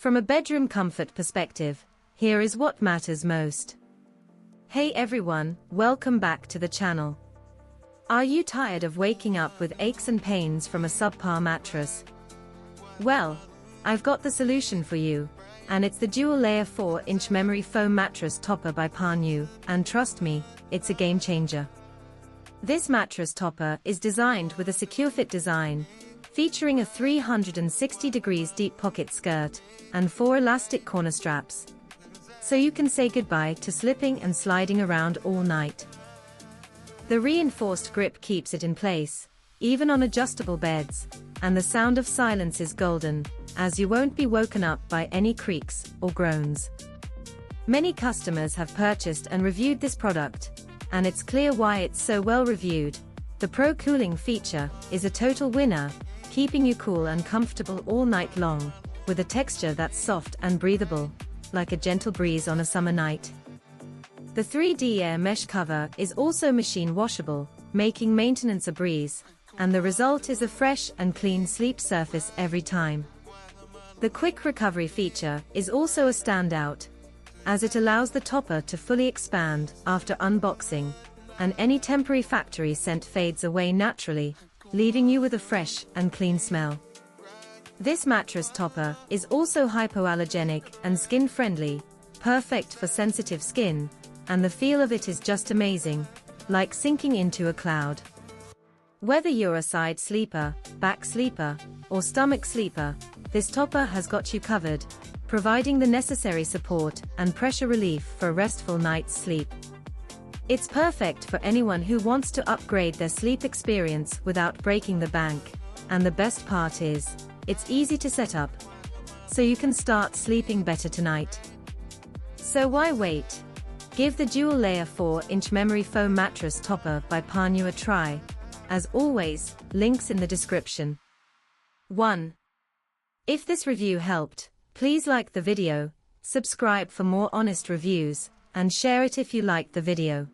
From a bedroom comfort perspective, here is what matters most. Hey everyone, welcome back to the channel. Are you tired of waking up with aches and pains from a subpar mattress? Well, I've got the solution for you, and it's the dual layer 4-inch memory foam mattress topper by Parnu, and trust me, it's a game changer. This mattress topper is designed with a secure fit design, featuring a 360 degrees deep pocket skirt, and 4 elastic corner straps, so you can say goodbye to slipping and sliding around all night. The reinforced grip keeps it in place, even on adjustable beds, and the sound of silence is golden, as you won't be woken up by any creaks or groans. Many customers have purchased and reviewed this product, and it's clear why it's so well reviewed. The Pro Cooling feature is a total winner, keeping you cool and comfortable all night long, with a texture that's soft and breathable, like a gentle breeze on a summer night. The 3D air mesh cover is also machine washable, making maintenance a breeze, and the result is a fresh and clean sleep surface every time. The quick recovery feature is also a standout, as it allows the topper to fully expand after unboxing, and any temporary factory scent fades away naturally, leaving you with a fresh and clean smell. This mattress topper is also hypoallergenic and skin-friendly, perfect for sensitive skin, and the feel of it is just amazing, like sinking into a cloud. Whether you're a side sleeper, back sleeper, or stomach sleeper, this topper has got you covered, providing the necessary support and pressure relief for a restful night's sleep. It's perfect for anyone who wants to upgrade their sleep experience without breaking the bank, and the best part is, it's easy to set up, so you can start sleeping better tonight. So why wait? Give the dual layer 4-inch memory foam mattress topper by Parnu a try. As always, links in the description. 1. If this review helped, please like the video, subscribe for more honest reviews, and share it if you liked the video.